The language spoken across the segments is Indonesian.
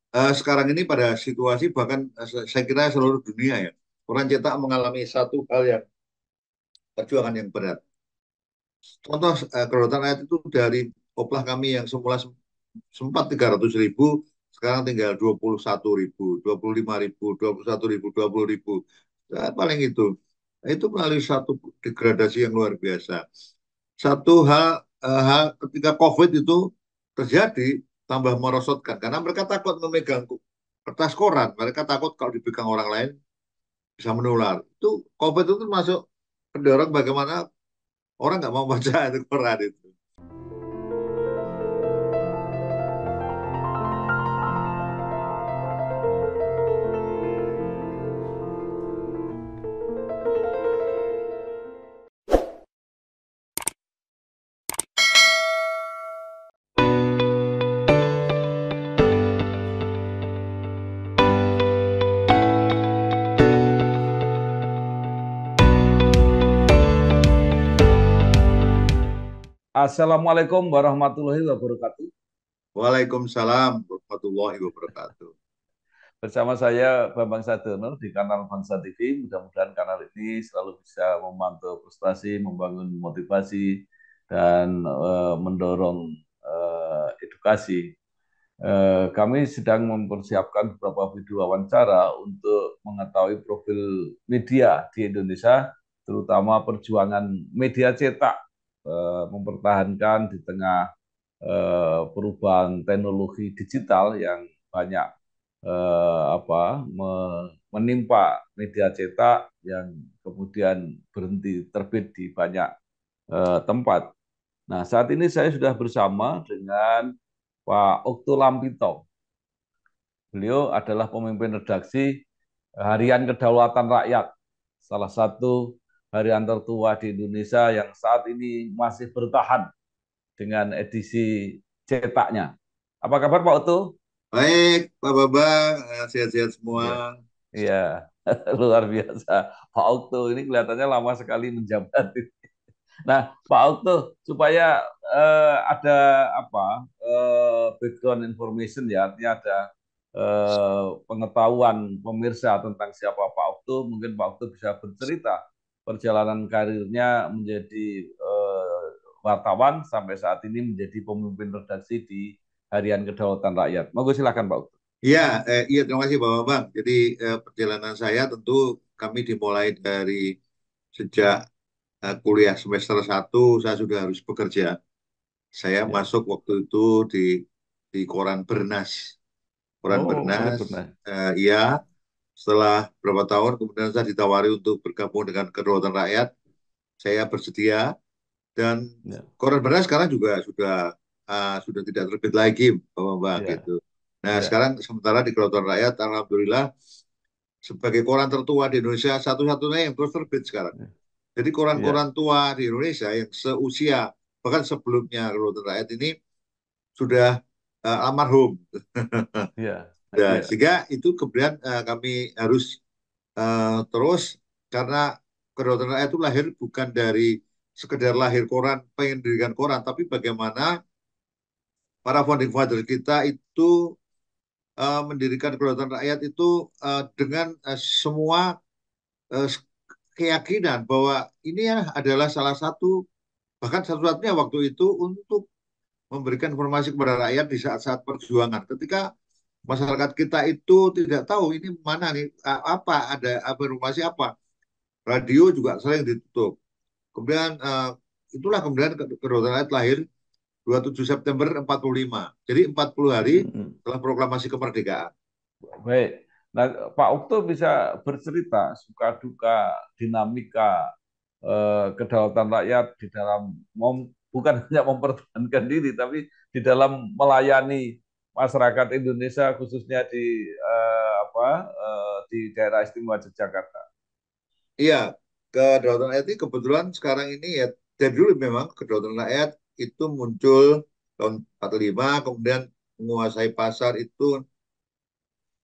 sekarang ini pada situasi bahkan saya kira seluruh dunia ya, koran cetak mengalami satu hal yang perjuangan yang berat. Contoh kedaulatan rakyat itu dari oplah kami yang semula sempat 300.000, sekarang tinggal 21.000, 25.000, 21.000, 20.000. Nah, paling itu. Nah, itu melalui satu degradasi yang luar biasa. Satu hal ketika COVID itu terjadi tambah merosotkan karena mereka takut memegang kertas koran, mereka takut kalau dipegang orang lain bisa menular. Itu COVID itu termasuk pendorong bagaimana orang nggak mau baca itu koran itu. Assalamualaikum warahmatullahi wabarakatuh. Waalaikumsalam warahmatullahi wabarakatuh. Bersama saya Bambang Sadiono di kanal Bangsa TV. Mudah-mudahan kanal ini selalu bisa memantau prestasi, membangun motivasi, dan mendorong edukasi. Kami sedang mempersiapkan beberapa video wawancara untuk mengetahui profil media di Indonesia, terutama perjuangan media cetak mempertahankan di tengah perubahan teknologi digital yang banyak menimpa media cetak yang kemudian berhenti terbit di banyak tempat. Nah, saat ini saya sudah bersama dengan Pak Okto Lampito. Beliau adalah pemimpin redaksi Harian Kedaulatan Rakyat, salah satu harian tertua di Indonesia yang saat ini masih bertahan dengan edisi cetaknya. Apa kabar Pak Okto? Baik, Pak Babang, sehat-sehat semua. Iya, iya, luar biasa. Pak Okto ini kelihatannya lama sekali menjabat. Nah, Pak Okto, supaya ada background information ya, artinya ada pengetahuan pemirsa tentang siapa Pak Okto, mungkin Pak Okto bisa bercerita perjalanan karirnya menjadi wartawan sampai saat ini menjadi pemimpin redaksi di Harian Kedaulatan Rakyat. Monggo silakan Pak Okto. Iya, iya terima kasih Pak Babang. Jadi perjalanan saya tentu kami dimulai dari sejak kuliah semester 1 saya sudah harus bekerja. Saya Ya. masuk waktu itu di koran Bernas. Koran Oh, boleh Bernas, benar. iya. Setelah beberapa tahun kemudian saya ditawari untuk bergabung dengan Kedaulatan Rakyat. Saya bersedia dan Ya, koran Bernas sekarang juga sudah tidak terbit lagi, Pak Babang ya, gitu. Nah, ya, sekarang sementara di Kedaulatan Rakyat, alhamdulillah sebagai koran tertua di Indonesia satu-satunya yang terus terbit sekarang. Jadi ya, koran-koran tua di Indonesia yang seusia bahkan sebelumnya Kedaulatan Rakyat ini sudah almarhum. ya, Nah, ya, sehingga itu kemudian kami harus terus karena Kedaulatan Rakyat itu lahir bukan dari sekedar lahir koran, pengen dirikan koran, tapi bagaimana para founding father kita itu mendirikan Kedaulatan Rakyat itu dengan semua eh, keyakinan bahwa ini ya adalah salah satu bahkan satu-satunya waktu itu untuk memberikan informasi kepada rakyat di saat-saat perjuangan. Ketika masyarakat kita itu tidak tahu ini mana nih apa ada informasi apa, radio juga sering ditutup. Kemudian itulah kemudian Kedaulatan Rakyat lahir 27 September 45. Jadi 40 hari mm, setelah proklamasi kemerdekaan. baik. Nah, Pak Okto bisa bercerita suka duka dinamika kedaulatan rakyat di dalam bukan hanya mempertahankan diri, tapi di dalam melayani masyarakat Indonesia khususnya di daerah istimewa Yogyakarta. Iya, Kedaulatan Rakyat ini kebetulan sekarang ini ya dari dulu memang Kedaulatan Rakyat itu muncul tahun 45, kemudian menguasai pasar itu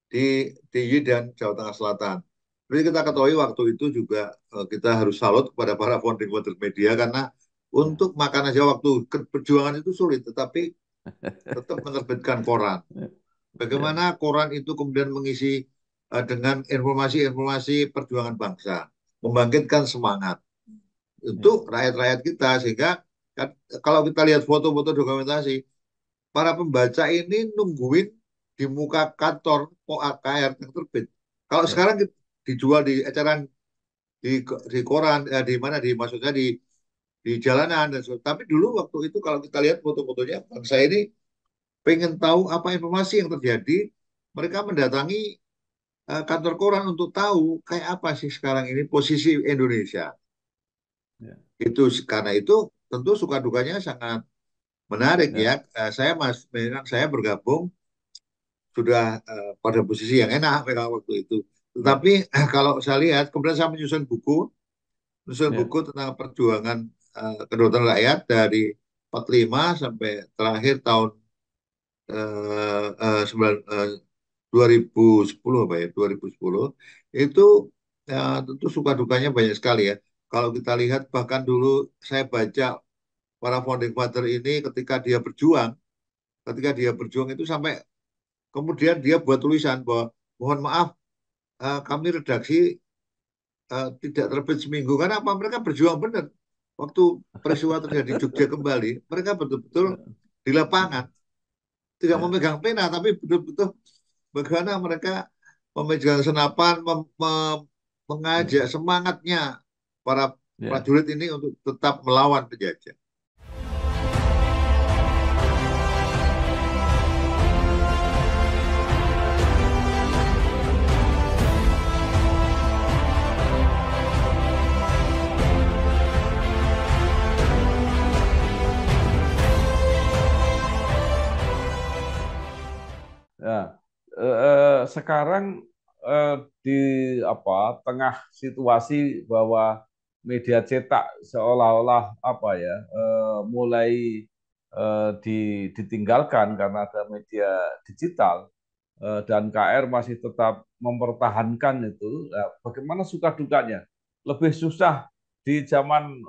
di DIY dan Jawa Tengah Selatan. Jadi kita ketahui waktu itu juga kita harus salut kepada para founding father media karena Ya. untuk makan aja waktu perjuangan itu sulit, tetapi tetap menerbitkan koran. ya, Bagaimana koran itu kemudian mengisi dengan informasi-informasi perjuangan bangsa, membangkitkan semangat ya, untuk rakyat-rakyat kita sehingga kan, kalau kita lihat foto-foto dokumentasi, para pembaca ini nungguin di muka kantor OAKR yang terbit. Kalau ya, sekarang dijual di eceran di koran di mana di maksudnya di jalanan dan sebagainya. Tapi dulu waktu itu kalau kita lihat foto-fotonya bangsa ini pengen tahu apa informasi yang terjadi, mereka mendatangi kantor koran untuk tahu kayak apa sih sekarang ini posisi Indonesia. ya, Itu karena itu tentu suka dukanya sangat menarik ya. ya, Memang saya bergabung sudah pada posisi yang enak memang waktu itu. ya, Tetapi kalau saya lihat kemudian saya menyusun ya, buku tentang perjuangan kedaulatan rakyat dari 45 sampai terakhir tahun 2010 apa ya 2010 itu tentu suka dukanya banyak sekali ya. Kalau kita lihat bahkan dulu saya baca para founding father ini ketika dia berjuang itu sampai kemudian dia buat tulisan bahwa mohon maaf kami redaksi tidak terbit seminggu karena apa mereka berjuang benar waktu peristiwa terjadi Jogja kembali mereka betul-betul di lapangan tidak ya, memegang pena tapi betul-betul bagaimana mereka memegang senapan ya, mengajak semangatnya para ya. prajurit ini untuk tetap melawan penjajah. Ya, sekarang di apa tengah situasi bahwa media cetak seolah-olah apa ya mulai ditinggalkan karena ada media digital dan KR masih tetap mempertahankan itu. Nah, bagaimana suka dukanya? Lebih susah di zaman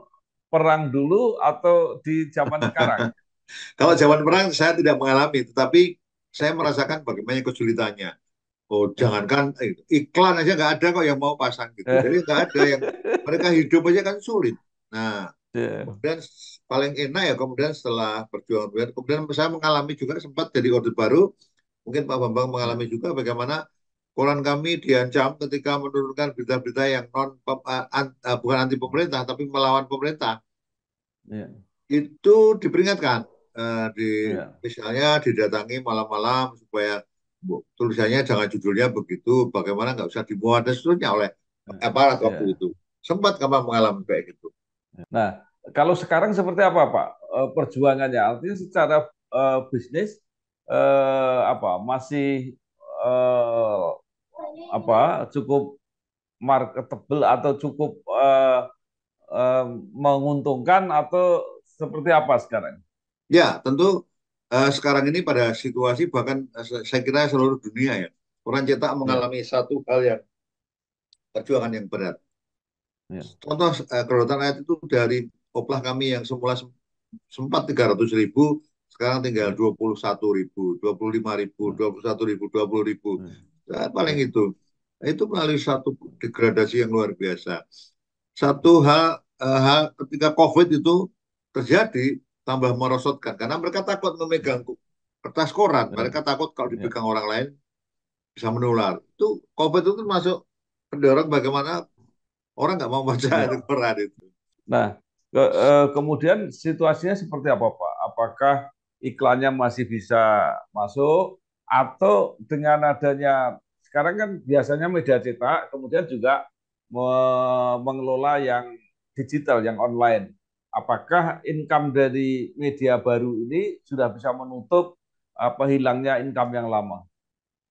perang dulu atau di zaman sekarang? Kalau zaman perang saya tidak mengalami, tetapi saya merasakan bagaimana kesulitannya. Oh, jangankan iklan aja nggak ada kok yang mau pasang gitu. Jadi nggak ada yang mereka hidup aja kan sulit. Nah, Ya, kemudian paling enak ya kemudian setelah perjuangan kemudian saya mengalami juga sempat jadi Orde Baru. Mungkin Pak Bambang mengalami ya, juga bagaimana koran kami diancam ketika menurunkan berita-berita yang bukan anti pemerintah tapi melawan pemerintah. ya, Itu diperingatkan di ya, misalnya didatangi malam-malam supaya tulisannya jangan judulnya begitu, bagaimana nggak usah dimuat dan seterusnya oleh aparat waktu ya. itu. Sempat kami mengalami kayak gitu. Nah, kalau sekarang seperti apa, Pak? Perjuangannya, artinya secara bisnis apa masih eh, apa cukup marketable atau cukup eh, menguntungkan atau seperti apa sekarang? Ya, tentu sekarang ini pada situasi bahkan saya kira seluruh dunia ya, orang cetak Ya, mengalami satu hal yang perjuangan yang berat. ya, Contoh kedaulatan rakyat itu dari oplah kami yang semula sempat 300.000, sekarang tinggal ya, 21.000, 25.000, ya, 21.000, 20.000. Nah, paling ya, itu. Nah, itu melalui satu degradasi yang luar biasa. Satu hal ketika COVID itu terjadi tambah merosotkan karena mereka takut memegang kertas koran, ya, mereka takut kalau ya, dipegang orang lain bisa menular. Itu COVID itu termasuk pendorong bagaimana orang nggak mau baca itu ya. koran itu. Nah, kemudian situasinya seperti apa, Pak? Apakah iklannya masih bisa masuk atau dengan adanya sekarang kan biasanya media cetak, kemudian juga mengelola yang digital, yang online. Apakah income dari media baru ini sudah bisa menutup apa hilangnya income yang lama?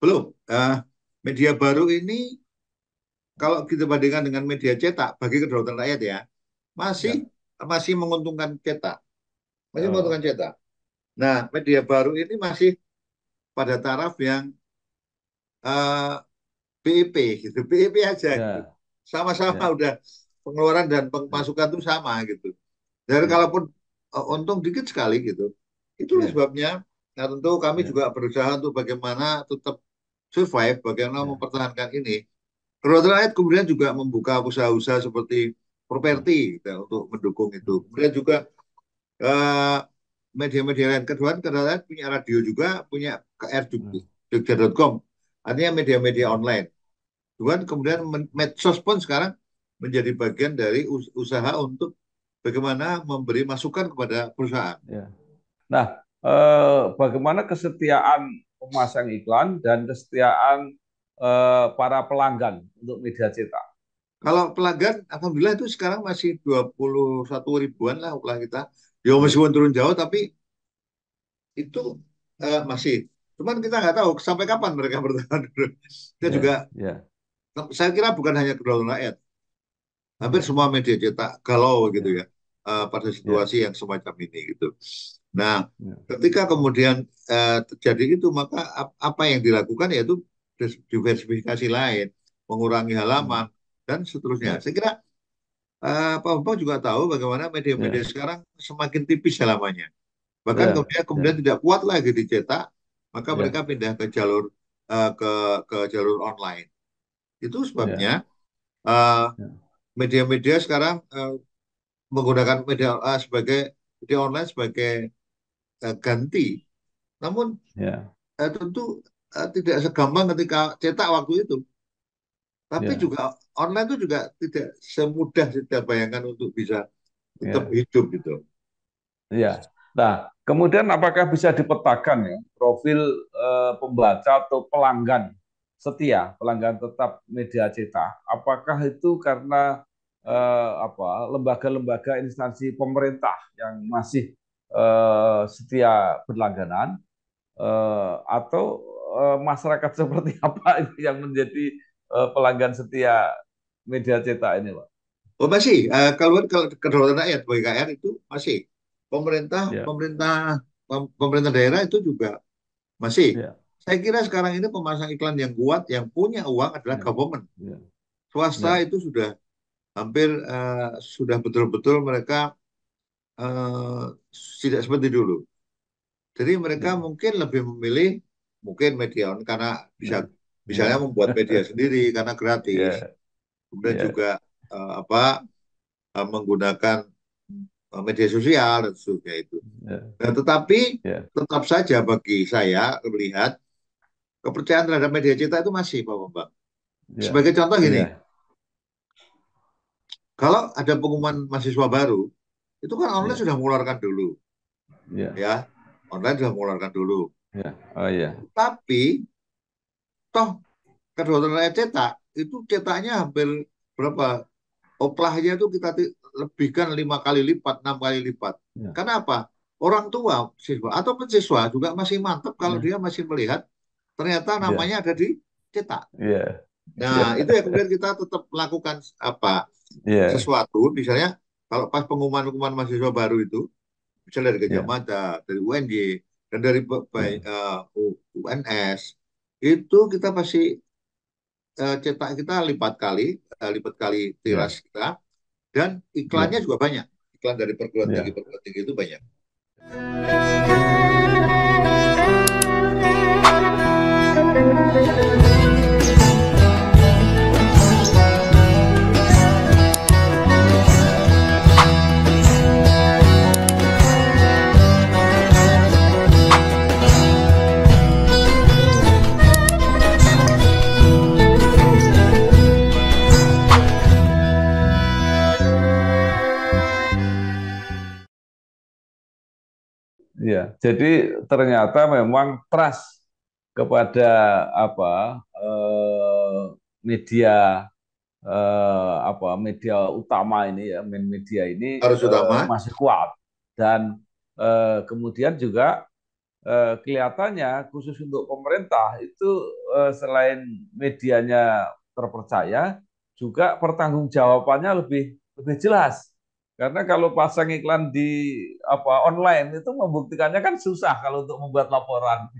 Belum. Media baru ini kalau kita bandingkan dengan media cetak bagi kedaulatan rakyat ya, masih Ya, masih menguntungkan cetak, masih oh, menguntungkan cetak. Nah, media baru ini masih pada taraf yang BEP gitu, BEP aja gitu. ya, Sama-sama ya, udah pengeluaran dan ya, pemasukan itu sama gitu. Jadi ya, kalaupun untung dikit sekali gitu. Itulah ya. sebabnya. Nah, tentu kami Ya, juga berusaha untuk bagaimana tetap survive, bagaimana ya, mempertahankan ini. Kedaulatan rakyat kemudian juga membuka usaha-usaha seperti ya, properti gitu, untuk mendukung itu. Kemudian juga eh, media-media lain. Kedua, kedaulatan rakyat punya radio juga, punya KR ya, Jogja.com. Artinya media-media ya, online. Kemudian medsos pun sekarang menjadi bagian dari usaha untuk bagaimana memberi masukan kepada perusahaan. ya. Nah, bagaimana kesetiaan pemasang iklan dan kesetiaan para pelanggan untuk media cetak? Kalau pelanggan, alhamdulillah itu sekarang masih 21 ribuan lah ulah kita. Ya Ya, meskipun turun jauh, tapi itu masih. Cuman kita nggak tahu sampai kapan mereka bertahan dulu. Kita juga, ya, ya, saya kira bukan hanya kedaulatan rakyat, hampir ya, semua media cetak galau gitu ya, ya, pada ya, situasi yang semacam ini gitu. Nah, ya, ketika kemudian terjadi itu, maka apa yang dilakukan yaitu diversifikasi lain, mengurangi hmm, halaman dan seterusnya. ya, Saya kira Pak Bambang juga tahu bagaimana media-media ya, sekarang semakin tipis halamannya. Bahkan ya, kemudian ya, tidak kuat lagi dicetak, maka mereka ya, pindah ke jalur eh, ke ke jalur online. Itu sebabnya ya, eh, ya, media-media sekarang menggunakan sebagai media online sebagai ganti. Namun ya, tentu tidak segampang ketika cetak waktu itu. Tapi ya, juga online itu juga tidak semudah kita bayangkan untuk bisa tetap ya. hidup gitu. Iya. Nah, kemudian apakah bisa dipetakan ya profil pembaca atau pelanggan setia, pelanggan tetap media cetak? Apakah itu karena lembaga-lembaga instansi pemerintah yang masih setia berlangganan atau masyarakat seperti apa itu yang menjadi pelanggan setia media cetak ini, Pak? Oh masih, kalau kedaulatan rakyat BKR itu masih pemerintah Ya, pemerintah pemerintah daerah itu juga masih. ya, Saya kira sekarang ini pemasang iklan yang kuat, yang punya uang adalah ya, government. ya, Swasta ya, itu hampir sudah betul-betul mereka tidak seperti dulu. Jadi mereka ya, mungkin lebih memilih mungkin media karena bisa ya, misalnya ya. membuat media sendiri karena gratis. Ya, Kemudian ya, juga menggunakan media sosial dan seterusnya itu. ya, Nah, tetapi ya, tetap saja bagi saya melihat kepercayaan terhadap media cetak itu masih, Pak Bambang. ya, Sebagai contoh gini, ya, kalau ada pengumuman mahasiswa baru, itu kan online ya, sudah mengeluarkan dulu, ya, ya, online sudah mengeluarkan dulu. ya, oh ya, Tapi toh kedaulatan rakyat cetak itu cetaknya hampir berapa? Oplahnya itu kita lebihkan 5 kali lipat, 6 kali lipat. ya, Karena apa? Orang tua siswa atau siswa juga masih mantap kalau ya, dia masih melihat ternyata ya, namanya ada di cetak. ya, Nah, ya, itu ya kemudian kita tetap melakukan apa ya, sesuatu, misalnya kalau pas pengumuman-pengumuman mahasiswa baru itu, misalnya dari Gajah ya, Mada, dari UNJ, dan dari ya, UNS, itu kita pasti cetak kita lipat kali tiras ya, kita, dan iklannya ya. juga banyak. Iklan dari Ya. perguruan tinggi itu banyak. Iya, jadi ternyata memang trust kepada apa media media utama ini ya, main media ini Harus utama, masih kuat dan kemudian juga kelihatannya khusus untuk pemerintah itu selain medianya terpercaya, juga pertanggungjawabannya lebih lebih jelas. Karena kalau pasang iklan di online itu membuktikannya kan susah kalau untuk membuat laporan.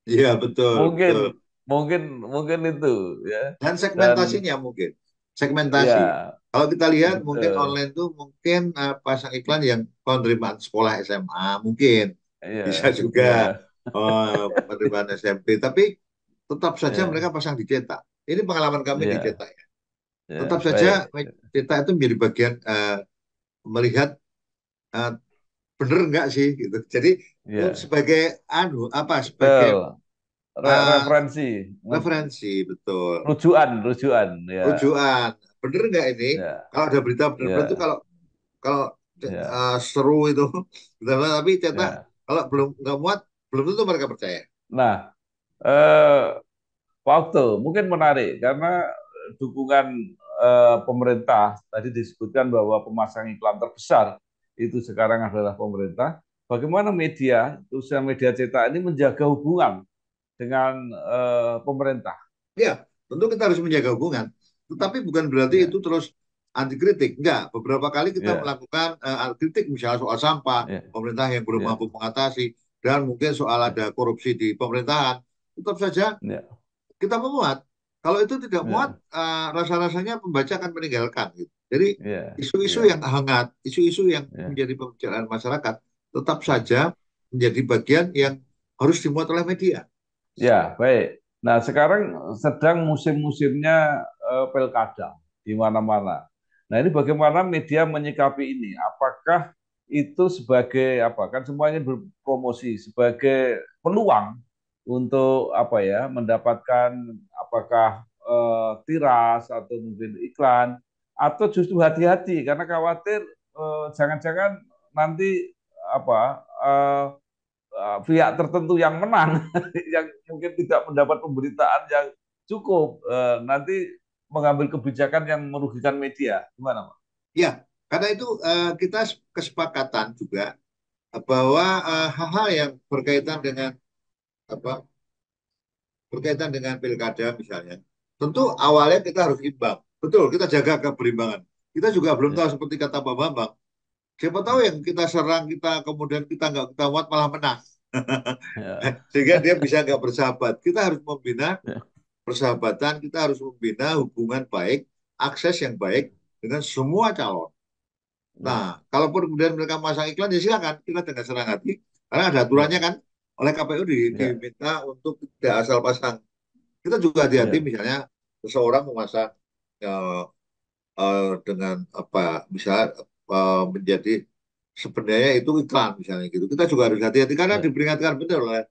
iya betul, Mungkin betul. mungkin mungkin itu ya. Dan Dan segmentasinya mungkin, segmentasi. ya Kalau kita lihat mungkin betul. online tuh mungkin pasang iklan yang penerimaan sekolah SMA mungkin. Iya, bisa juga iya, penerimaan SMP, tapi tetap saja iya, mereka pasang di cetak. Ini pengalaman kami di iya, cetak ya. Tetap iya, saja baik, cetak itu menjadi bagian melihat eh, bener nggak sih gitu. Jadi iya, sebagai apa sebagai betul. eh, Referensi, referensi betul. rujukan, rujukan, ya, Rujukan bener nggak ini? ya, Kalau ada berita benar-benar itu ya, kalau kalau ya, seru itu, tapi cetak ya. kalau belum nggak muat belum tentu mereka percaya. Nah, eh, waktu mungkin menarik karena dukungan pemerintah tadi disebutkan bahwa pemasang iklan terbesar itu sekarang adalah pemerintah. Bagaimana media, khususnya media cetak ini menjaga hubungan dengan pemerintah? Ya, tentu kita harus menjaga hubungan. Tetapi bukan berarti Ya, itu terus anti kritik. Enggak, beberapa kali kita ya, melakukan kritik misalnya soal sampah, ya, pemerintah yang belum mampu ya, mengatasi, dan mungkin soal ya, ada korupsi di pemerintahan. Tetap saja ya, kita memuat. Kalau itu tidak muat, ya, rasa-rasanya pembaca akan meninggalkan. Gitu. Jadi ya, isu-isu yang ya, hangat, isu-isu yang ya. menjadi pembicaraan masyarakat, tetap saja menjadi bagian yang harus dimuat oleh media. Ya, baik. Nah, sekarang sedang musim-musimnya pilkada di mana-mana. Nah, ini bagaimana media menyikapi ini? Apakah itu sebagai apa? Kan semuanya berpromosi sebagai peluang untuk apa ya? Mendapatkan apakah tiras atau mungkin iklan atau justru hati-hati karena khawatir jangan-jangan nanti apa pihak tertentu yang menang, yang mungkin tidak mendapat pemberitaan yang cukup, nanti mengambil kebijakan yang merugikan media. Gimana, Pak? Ya, karena itu kita kesepakatan juga bahwa hal-hal yang berkaitan dengan apa berkaitan dengan pilkada misalnya, tentu awalnya kita harus imbang. Betul, kita jaga keberimbangan. Kita juga belum tahu Ya, seperti kata Pak Bambang. Siapa tahu ya, yang kita serang kita kemudian kita nggak kita muat malah menang. ya, Sehingga dia bisa nggak bersahabat. Kita harus membina ya, persahabatan, kita harus membina hubungan baik, akses yang baik dengan semua calon. ya, Nah, kalaupun kemudian mereka masang iklan, ya silakan kita dengan senang hati. Karena ada aturannya ya, kan, oleh KPU ya, diminta untuk tidak asal pasang. Kita juga hati-hati ya, misalnya seseorang memasang eh, dengan apa, misalnya menjadi sebenarnya itu iklan misalnya gitu. Kita juga harus hati-hati karena ya, diperingatkan benar oleh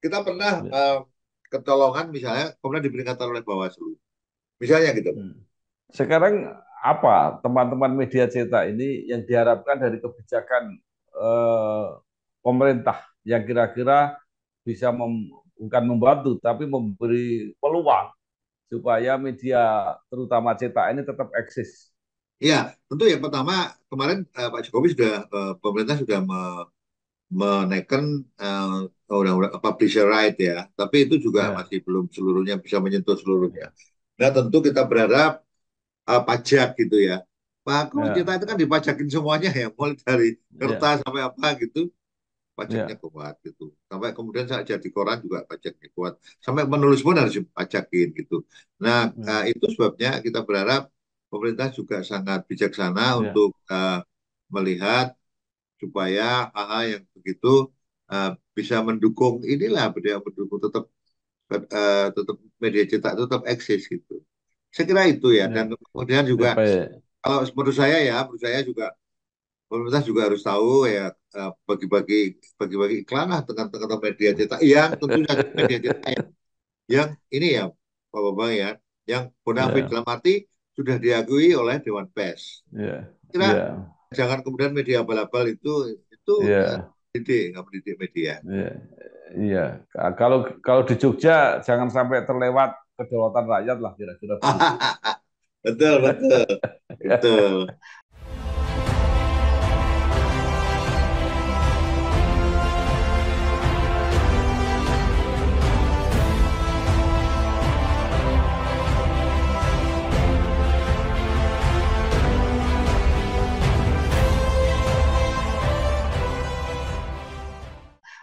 kita pernah ya. kecolongan misalnya, kemudian diperingatkan oleh Bawaslu. Misalnya gitu. Hmm. Sekarang apa teman-teman media cetak ini yang diharapkan dari kebijakan eh, pemerintah yang kira-kira bisa bukan membantu tapi memberi peluang supaya media terutama cetak ini tetap eksis. Ya, tentu yang pertama kemarin Pak Jokowi sudah pemerintah sudah menaikkan undang-undang publisher right ya, tapi itu juga Ya, masih belum seluruhnya bisa menyentuh seluruhnya. ya, Nah, tentu kita berharap pajak gitu ya. Pak, kalau kita ya, itu kan dipajakin semuanya ya, mulai dari ya, kertas sampai apa gitu, pajaknya ya, kuat gitu. Sampai kemudian saat jadi koran juga pajaknya kuat. Sampai menulis pun harus dipajakin gitu. Nah, ya, itu sebabnya kita berharap pemerintah juga sangat bijaksana ya, untuk melihat supaya hal-hal yang begitu bisa mendukung inilah beliau mendukung tetap media cetak tetap eksis gitu. Saya kira itu ya ya, dan kemudian ya, juga baik. kalau menurut saya juga pemerintah juga harus tahu ya bagi-bagi iklan lah dengan media cetak yang tentu saja media cetak yang ini ya Pak Bambang ya yang bonafide Ya, dalam arti sudah diakui oleh Dewan Pers. ya, Kira ya, jangan kemudian media abal-abal itu ya, nggak mendidik media. ya, iya. Kalau kalau di Jogja jangan sampai terlewat kedaulatan rakyat lah kira-kira begitu. Betul, betul, betul.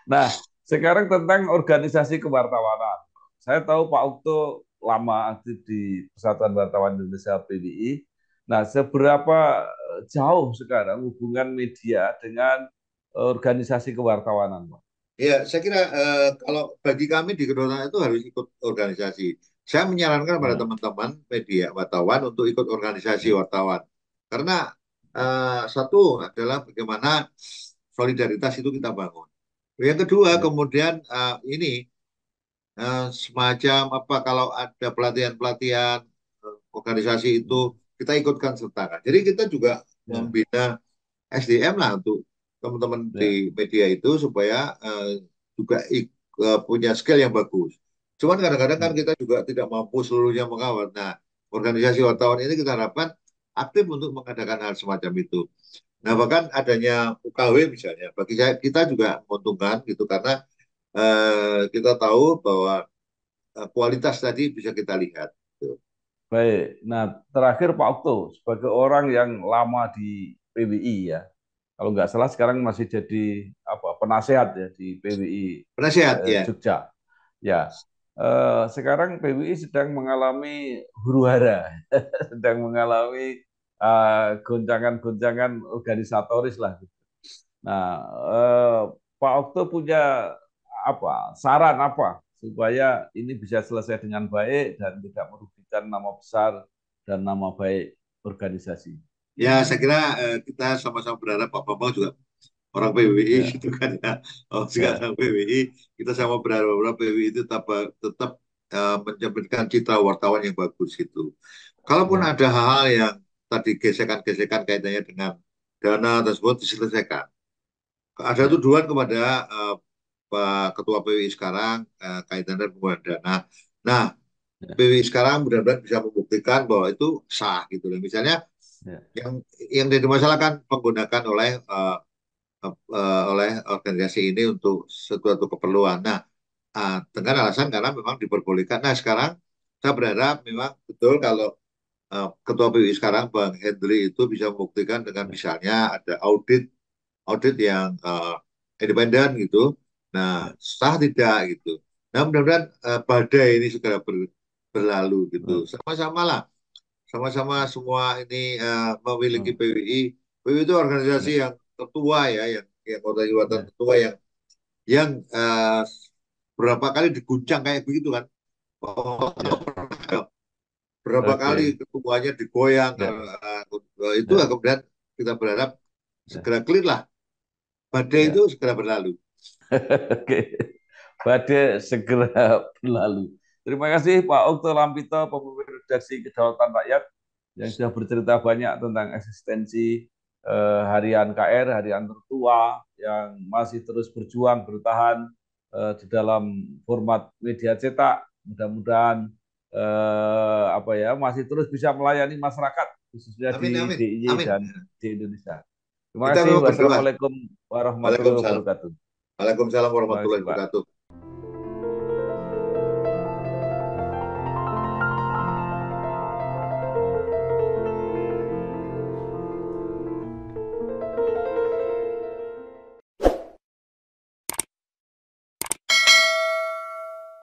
Nah, sekarang tentang organisasi kewartawanan. Saya tahu Pak Ukto lama aktif di Persatuan Wartawan Indonesia PWI. Nah, seberapa jauh sekarang hubungan media dengan organisasi kewartawanan, Pak? Ya, saya kira kalau bagi kami di kedutaan itu harus ikut organisasi. Saya menyarankan pada Ya, teman-teman media wartawan untuk ikut organisasi ya, wartawan. Karena ya, satu adalah bagaimana solidaritas itu kita bangun. Yang kedua, ya, kemudian ini semacam apa kalau ada pelatihan-pelatihan organisasi itu ya, kita ikutkan sertakan. Jadi kita juga ya, membina SDM lah untuk teman-teman di ya, media itu supaya juga punya skill yang bagus. Cuman kadang-kadang kan ya, kita juga tidak mampu seluruhnya mengawal. Nah, organisasi wartawan ini kita harapkan aktif untuk mengadakan hal semacam itu. Nah, bahkan adanya UKW misalnya, bagi saya kita juga menguntungkan gitu karena kita tahu bahwa kualitas tadi bisa kita lihat. Gitu. baik. Nah, terakhir Pak Okto, sebagai orang yang lama di PWI ya, kalau nggak salah sekarang masih jadi apa penasehat ya di PWI Penasehat ya. Jogja. Ya, sekarang PWI sedang mengalami huru hara, sedang mengalami goncangan-goncangan organisatoris lah. Nah, eh, Pak Okto punya apa saran apa supaya ini bisa selesai dengan baik dan tidak merugikan nama besar dan nama baik organisasi. Ya, saya kira kita sama-sama berharap Pak Bambang juga orang PWI Ya, gitu kan ya. Oh, ya, sekarang PWI, kita sama berharap bahwa PWI itu tetap mencerminkan citra wartawan yang bagus gitu. Kalaupun ya, ada hal-hal yang tadi gesekan-gesekan kaitannya dengan dana tersebut diselesaikan. Ada ya, tuduhan kepada Pak Ketua PWI sekarang kaitannya dengan dana. Nah, ya, PWI sekarang benar-benar bisa membuktikan bahwa itu sah gitu loh. Misalnya ya, yang jadi masalah kan penggunakan oleh organisasi ini untuk suatu keperluan. Nah, dengan alasan karena memang diperbolehkan. Nah, sekarang saya berharap memang betul kalau Ketua PWI sekarang Bang Hendri itu bisa membuktikan dengan ya, misalnya ada audit yang independen gitu. Nah, ya. sah tidak gitu. Nah, mudah-mudahan badai ini segera berlalu gitu. Baik. Sama-sama lah, sama-sama semua ini memiliki Hmm, PWI. PWI itu organisasi ya. yang tertua ya, yang organisasi Ya, tertua yang berapa kali diguncang kayak begitu kan. ya, Berapa kali oke, ketuanya digoyang. ya, Itu ya, kemudian kita berharap ya, segera clear lah. Badai itu ya. segera berlalu. Oke, badai segera berlalu. Terima kasih Pak Okto Lampito, pemimpin redaksi Kedaulatan Rakyat, yang sudah bercerita banyak tentang eksistensi harian KR, harian tertua, yang masih terus berjuang, bertahan di dalam format media cetak. Mudah-mudahan apa ya masih terus bisa melayani masyarakat, khususnya Amin, di amin, DIY amin. dan di Indonesia. Terima Kita kasih. memang berdoa. Wassalamualaikum warahmatullahi Waalaikumsalam. wabarakatuh. Waalaikumsalam Terima kasih, warahmatullahi Pak. wabarakatuh.